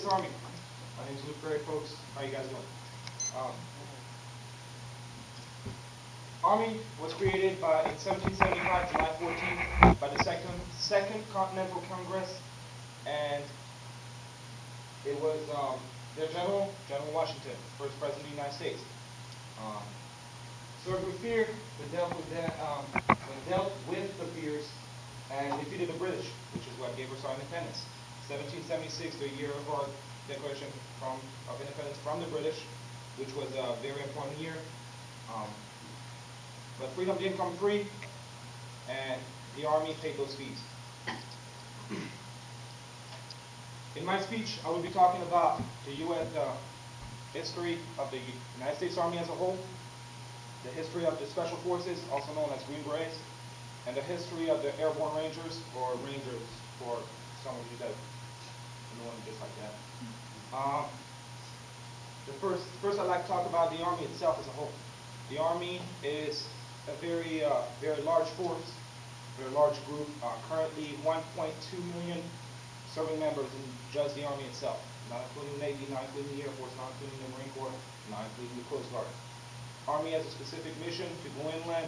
Army. My name is Luc Informative, folks. How you guys doing? Um, Army was created in 1775, July 14th, by the Second Continental Congress, and it was their General Washington, first President of the United States. Um, Served with fear, but dealt with the fears and defeated the British, which is what gave us our independence. 1776, the year of our Declaration of Independence from the British, which was a very important year. But freedom didn't come free, and the Army paid those fees. In my speech, I will be talking about the U.S. History of the United States Army as a whole, the history of the Special Forces, also known as Green Berets, and the history of the Airborne Rangers, or Rangers for some of you that know them just like that. First I'd like to talk about the Army itself as a whole. The Army is a very large force, very large group. Currently 1.2 million serving members in just the Army itself, not including the Navy, not including the Air Force, not including the Marine Corps, not including the Coast Guard. Army has a specific mission to go inland,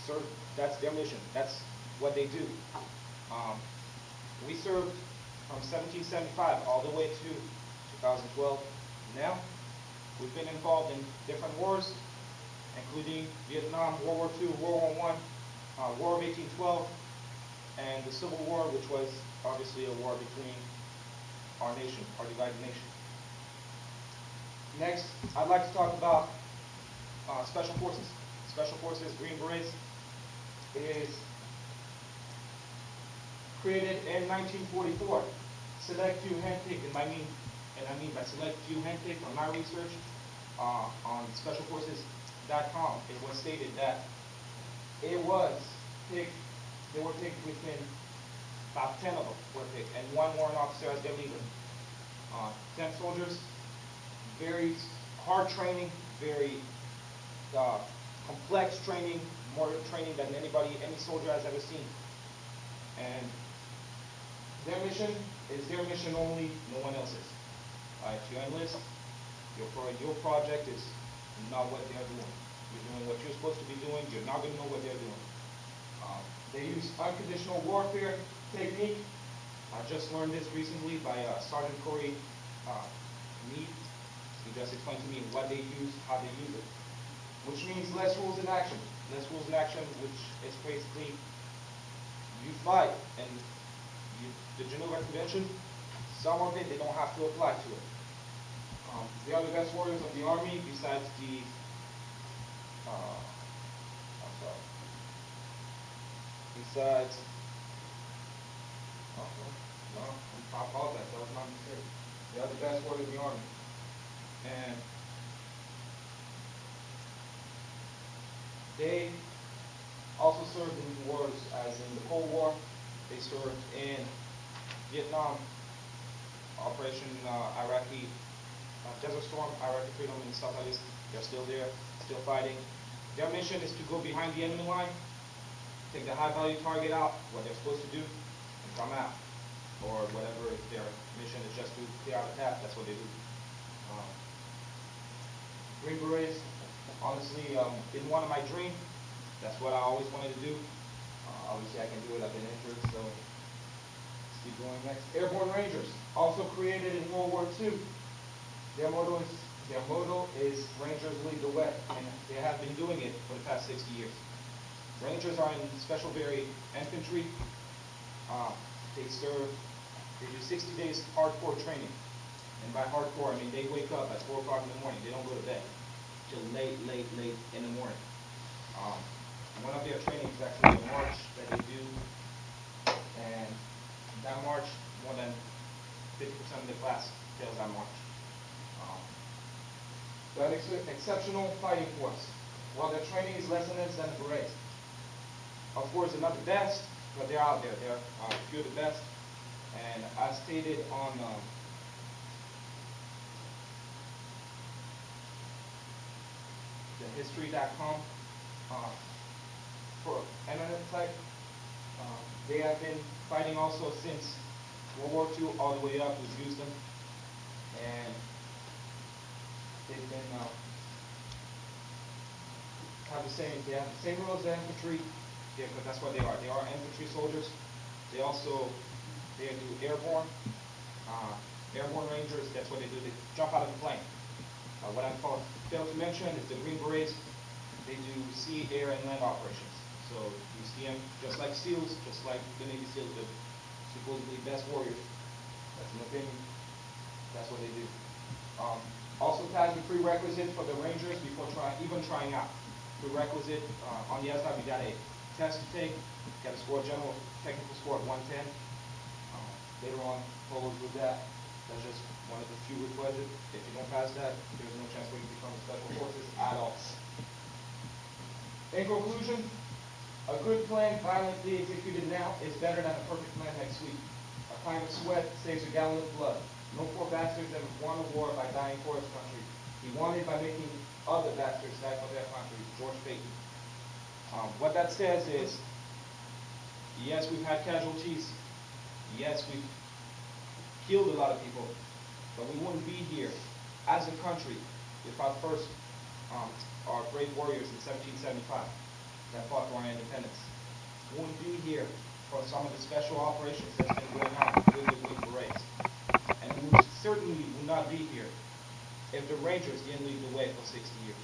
serve. That's their mission. That's what they do. We served from 1775 all the way to 2012. Now, we've been involved in different wars, including Vietnam, World War II, World War I, War of 1812, and the Civil War, which was obviously a war between our nation, our divided nation. Next, I'd like to talk about Special Forces. Special Forces, Green Berets, is created in 1944. Select few handpicked, and I mean by select few handpicked from my research on specialforces.com, it was stated that they were picked within about 10 of them were picked, and one warrant officer as their leader. 10 soldiers, very hard training, very complex training, more training than any soldier has ever seen. And their mission is their mission only, no one else's. If you enlist, your project is not what they're doing. You're doing what you're supposed to be doing. You're not going to know what they're doing. They use unconditional warfare technique. I just learned this recently by Sergeant Corey Meade. He just explained to me what they use, how they use it, which means less rules in action. Less rules in action, which is basically you fight, and the Geneva Convention, some of it they don't have to apply to it. They are the best warriors of the Army, besides the besides, no, I apologize, that was my mistake. They are the best warriors of the Army. And they also served in wars, as in the Cold War. They served in Vietnam, Operation Iraqi Desert Storm, Iraqi Freedom, and stuff like this. They're still there, still fighting. Their mission is to go behind the enemy line, take the high-value target out, what they're supposed to do, and come out. Or whatever, if their mission is just to clear out a path, that's what they do. Green Berets, honestly, been one of my dreams. That's what I always wanted to do. Obviously, I can do it. I've been injured, so let's keep going next. Airborne Rangers, also created in World War II. Their motto is Rangers lead the way, and they have been doing it for the past 60 years. Rangers are in Special Very Infantry. They do 60 days hardcore training. And by hardcore, I mean they wake up at 4 o'clock in the morning. They don't go to bed till late in the morning. One of their trainings is actually a march that they do, and that march, more than 50% of the class fails that march. They're an exceptional fighting force. While their training is less intense than the Berets. Of course, they're not the best, but they're out there. They're a few of the best. And as stated on the history.com for internet site, they have been fighting also since World War II all the way up, we've used them, and they've been they have the same role as the infantry, yeah, because that's what they are. They are infantry soldiers. They also they do airborne rangers. That's what they do. They jump out of the plane. What I failed to mention is the Green Berets. They do sea, air, and land operations. So you see them just like SEALs, just like the Navy SEALs, the supposedly best warriors. That's an opinion. That's what they do. Also has the prerequisite for the Rangers before even trying out. Prerequisite on the outside, we got a test to take. Got a score, general technical score of 110. Later on, follows with that. That's just one of the few requisites. If you don't pass that, there's no chance for you to become a special forces at all. In conclusion, a good plan violently executed now is better than a perfect plan next week. A pint of sweat saves a gallon of blood. No poor bastards ever won a war by dying for his country. He won it by making other bastards die for their country. George Payton. What that says is, yes, we've had casualties. Yes, we've killed a lot of people, but we wouldn't be here as a country without first our brave warriors in 1775 that fought for our independence. We wouldn't be here for some of the special operations that's been going on with the Green Berets. And we certainly would not be here if the Rangers didn't lead the way for 60 years.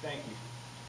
Thank you.